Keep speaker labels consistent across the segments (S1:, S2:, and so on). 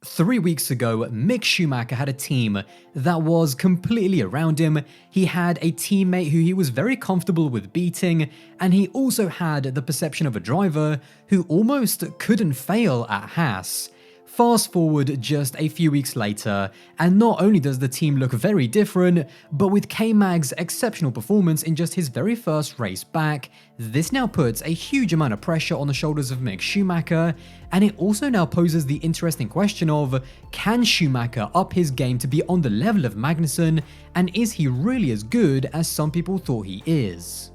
S1: 3 weeks ago, Mick Schumacher had a team that was completely around him. He had a teammate who he was very comfortable with beating, and he also had the perception of a driver who almost couldn't fail at Haas. Fast forward just a few weeks later, and not only does the team look very different, but with K-Mag's exceptional performance in just his very first race back, this now puts a huge amount of pressure on the shoulders of Mick Schumacher, and it also now poses the interesting question of, can Schumacher up his game to be on the level of Magnussen, and is he really as good as some people thought he is?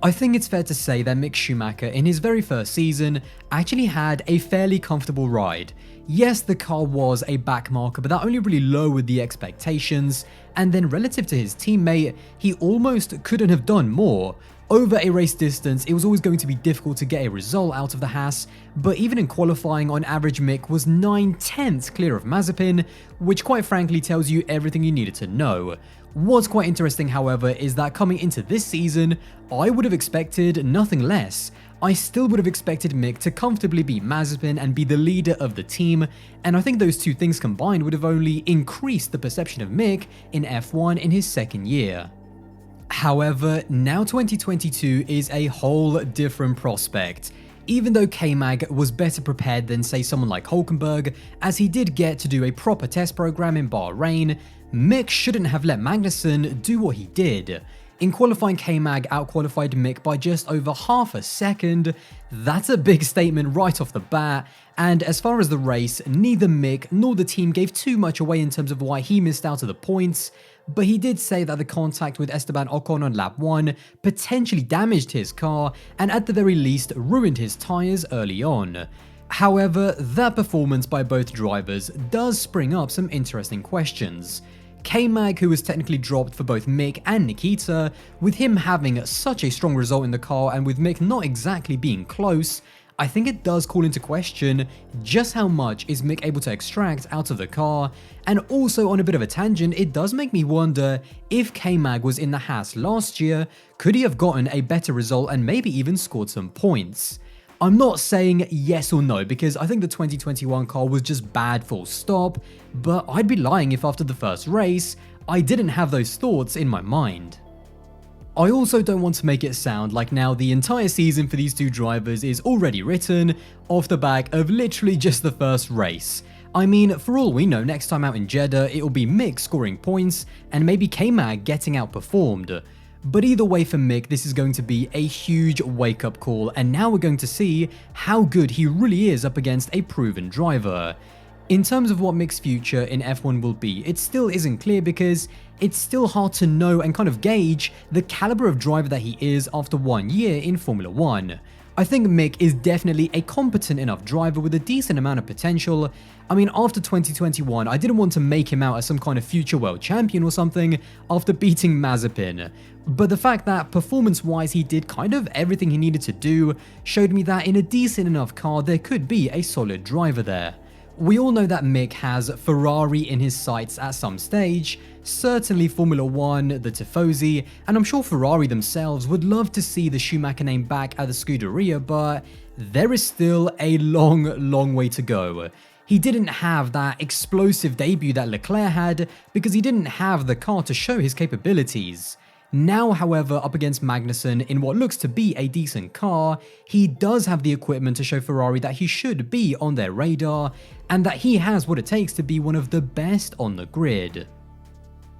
S1: I think it's fair to say that Mick Schumacher in his very first season actually had a fairly comfortable ride. Yes, the car was a backmarker, but that only really lowered the expectations, and then relative to his teammate, he almost couldn't have done more. Over a race distance, it was always going to be difficult to get a result out of the Haas, but even in qualifying, on average Mick was 9/10 clear of Mazepin, which quite frankly tells you everything you needed to know. What's quite interesting, however, is that coming into this season, I would have expected nothing less. I still would have expected Mick to comfortably beat Mazepin and be the leader of the team, and I think those two things combined would have only increased the perception of Mick in F1 in his second year. However, now 2022 is a whole different prospect. Even though K-Mag was better prepared than say someone like Hulkenberg, as he did get to do a proper test program in Bahrain, Mick shouldn't have let Magnussen do what he did. In qualifying, K-Mag outqualified Mick by just over half a second. That's a big statement right off the bat, and as far as the race, neither Mick nor the team gave too much away in terms of why he missed out of the points, but he did say that the contact with Esteban Ocon on lap 1 potentially damaged his car and at the very least ruined his tyres early on. However, that performance by both drivers does spring up some interesting questions. K-Mag, who was technically dropped for both Mick and Nikita, with him having such a strong result in the car and with Mick not exactly being close, I think it does call into question just how much is Mick able to extract out of the car, and also on a bit of a tangent, it does make me wonder if K-Mag was in the Haas last year, could he have gotten a better result and maybe even scored some points? I'm not saying yes or no because I think the 2021 car was just bad full stop, but I'd be lying if after the first race, I didn't have those thoughts in my mind. I also don't want to make it sound like now the entire season for these two drivers is already written off the back of literally just the first race. I mean, for all we know, next time out in Jeddah, it will be Mick scoring points and maybe K-Mag getting outperformed. But either way for Mick, this is going to be a huge wake-up call, and now we're going to see how good he really is up against a proven driver. In terms of what Mick's future in F1 will be, it still isn't clear because it's still hard to know and kind of gauge the caliber of driver that he is after 1 year in Formula 1. I think Mick is definitely a competent enough driver with a decent amount of potential. I mean, after 2021, I didn't want to make him out as some kind of future world champion or something after beating Mazepin. But the fact that performance-wise he did kind of everything he needed to do showed me that in a decent enough car there could be a solid driver there. We all know that Mick has Ferrari in his sights at some stage, certainly Formula 1, the Tifosi, and I'm sure Ferrari themselves would love to see the Schumacher name back at the Scuderia, but there is still a long way to go. He didn't have that explosive debut that Leclerc had because he didn't have the car to show his capabilities. Now, however, up against Magnussen in what looks to be a decent car, he does have the equipment to show Ferrari that he should be on their radar, and that he has what it takes to be one of the best on the grid.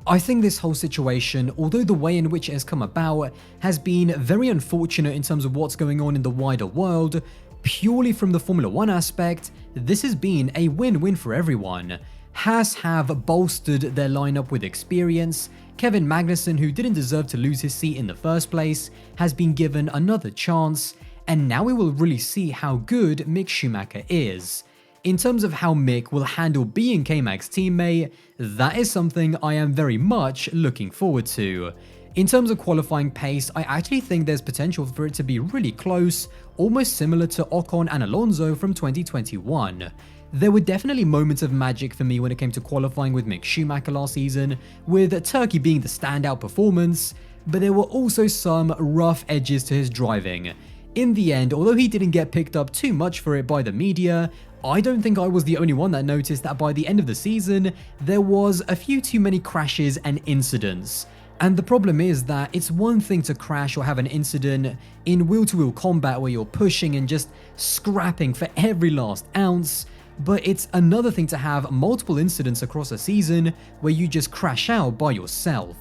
S1: I think this whole situation, although the way in which it has come about has been very unfortunate in terms of what's going on in the wider world, purely from the Formula 1 aspect, this has been a win-win for everyone. Haas have bolstered their lineup with experience. Kevin Magnussen, who didn't deserve to lose his seat in the first place, has been given another chance, and now we will really see how good Mick Schumacher is. In terms of how Mick will handle being K-Mag's teammate, that is something I am very much looking forward to. In terms of qualifying pace, I actually think there's potential for it to be really close, almost similar to Ocon and Alonso from 2021. There were definitely moments of magic for me when it came to qualifying with Mick Schumacher last season, with Turkey being the standout performance, but there were also some rough edges to his driving. In the end, although he didn't get picked up too much for it by the media, I don't think I was the only one that noticed that by the end of the season, there was a few too many crashes and incidents. And the problem is that it's one thing to crash or have an incident in wheel-to-wheel combat where you're pushing and just scrapping for every last ounce, but it's another thing to have multiple incidents across a season where you just crash out by yourself.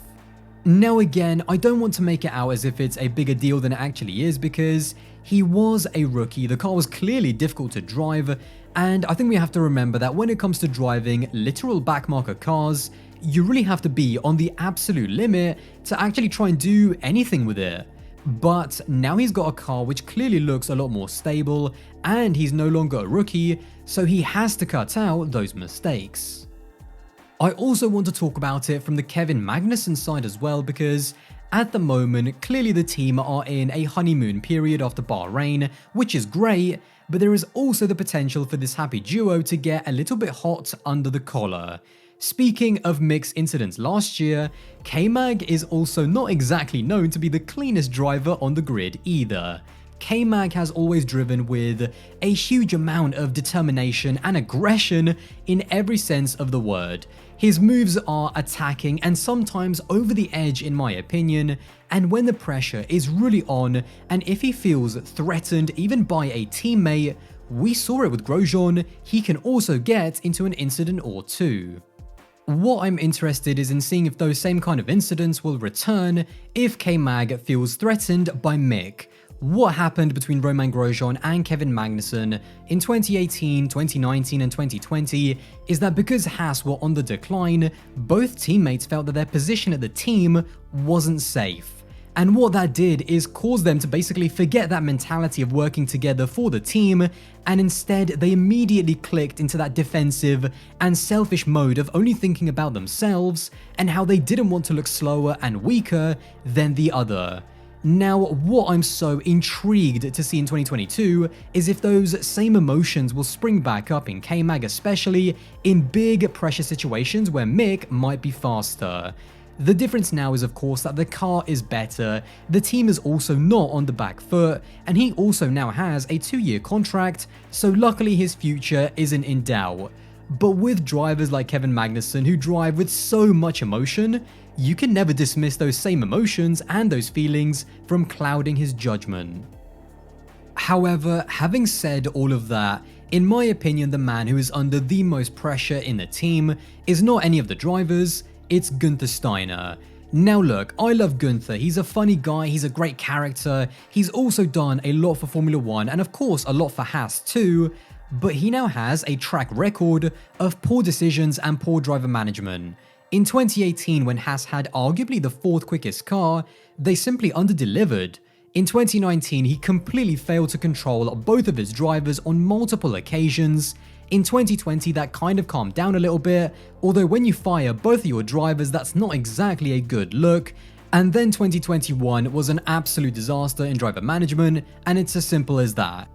S1: Now again, I don't want to make it out as if it's a bigger deal than it actually is, because he was a rookie, the car was clearly difficult to drive, and I think we have to remember that when it comes to driving literal backmarker cars, you really have to be on the absolute limit to actually try and do anything with it. But now he's got a car which clearly looks a lot more stable, and he's no longer a rookie, so he has to cut out those mistakes. I also want to talk about it from the Kevin Magnussen side as well, because at the moment, clearly the team are in a honeymoon period after Bahrain, which is great, but there is also the potential for this happy duo to get a little bit hot under the collar. Speaking of Mick's incidents last year, K-Mag is also not exactly known to be the cleanest driver on the grid either. K-Mag has always driven with a huge amount of determination and aggression in every sense of the word. His moves are attacking and sometimes over the edge in my opinion, and when the pressure is really on and if he feels threatened even by a teammate, we saw it with Grosjean, he can also get into an incident or two. What I'm interested is in seeing if those same kind of incidents will return if K-Mag feels threatened by Mick. What happened between Romain Grosjean and Kevin Magnussen in 2018, 2019 and 2020 is that because Haas were on the decline, both teammates felt that their position at the team wasn't safe. And what that did is cause them to basically forget that mentality of working together for the team, and instead they immediately clicked into that defensive and selfish mode of only thinking about themselves and how they didn't want to look slower and weaker than the other. Now, what I'm so intrigued to see in 2022 is if those same emotions will spring back up in K-Mag, especially in big pressure situations where Mick might be faster. The difference now is of course that the car is better, the team is also not on the back foot, and he also now has a 2-year contract, so luckily his future isn't in doubt. But with drivers like Kevin Magnussen who drive with so much emotion, you can never dismiss those same emotions and those feelings from clouding his judgment. However, having said all of that, in my opinion the man who is under the most pressure in the team is not any of the drivers, it's Günther Steiner. Now look, I love Günther, he's a funny guy, he's a great character, he's also done a lot for Formula 1 and of course a lot for Haas too, but he now has a track record of poor decisions and poor driver management. In 2018, when Haas had arguably the 4th quickest car, they simply underdelivered. In 2019, he completely failed to control both of his drivers on multiple occasions. In 2020, that kind of calmed down a little bit, although when you fire both of your drivers, that's not exactly a good look. And then 2021 was an absolute disaster in driver management, and it's as simple as that.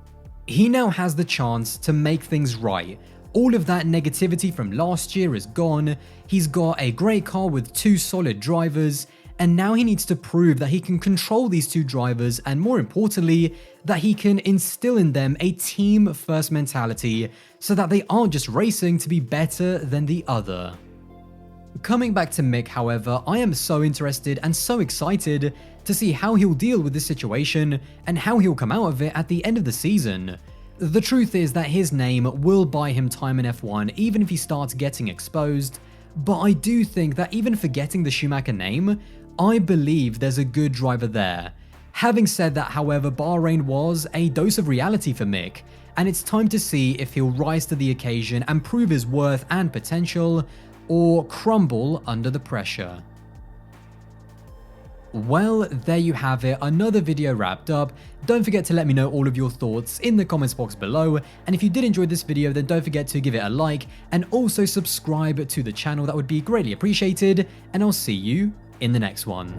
S1: He now has the chance to make things right. All of that negativity from last year is gone, he's got a great car with 2 solid drivers, and now he needs to prove that he can control these 2 drivers and more importantly, that he can instill in them a team-first mentality so that they aren't just racing to be better than the other. Coming back to Mick, however, I am so interested and so excited to see how he'll deal with this situation and how he'll come out of it at the end of the season. The truth is that his name will buy him time in F1 even if he starts getting exposed, but I do think that even forgetting the Schumacher name, I believe there's a good driver there. Having said that, however, Bahrain was a dose of reality for Mick, and it's time to see if he'll rise to the occasion and prove his worth and potential, or crumble under the pressure. Well, there you have it, another video wrapped up. Don't forget to let me know all of your thoughts in the comments box below, and if you did enjoy this video then don't forget to give it a like and also subscribe to the channel, that would be greatly appreciated, and I'll see you in the next one.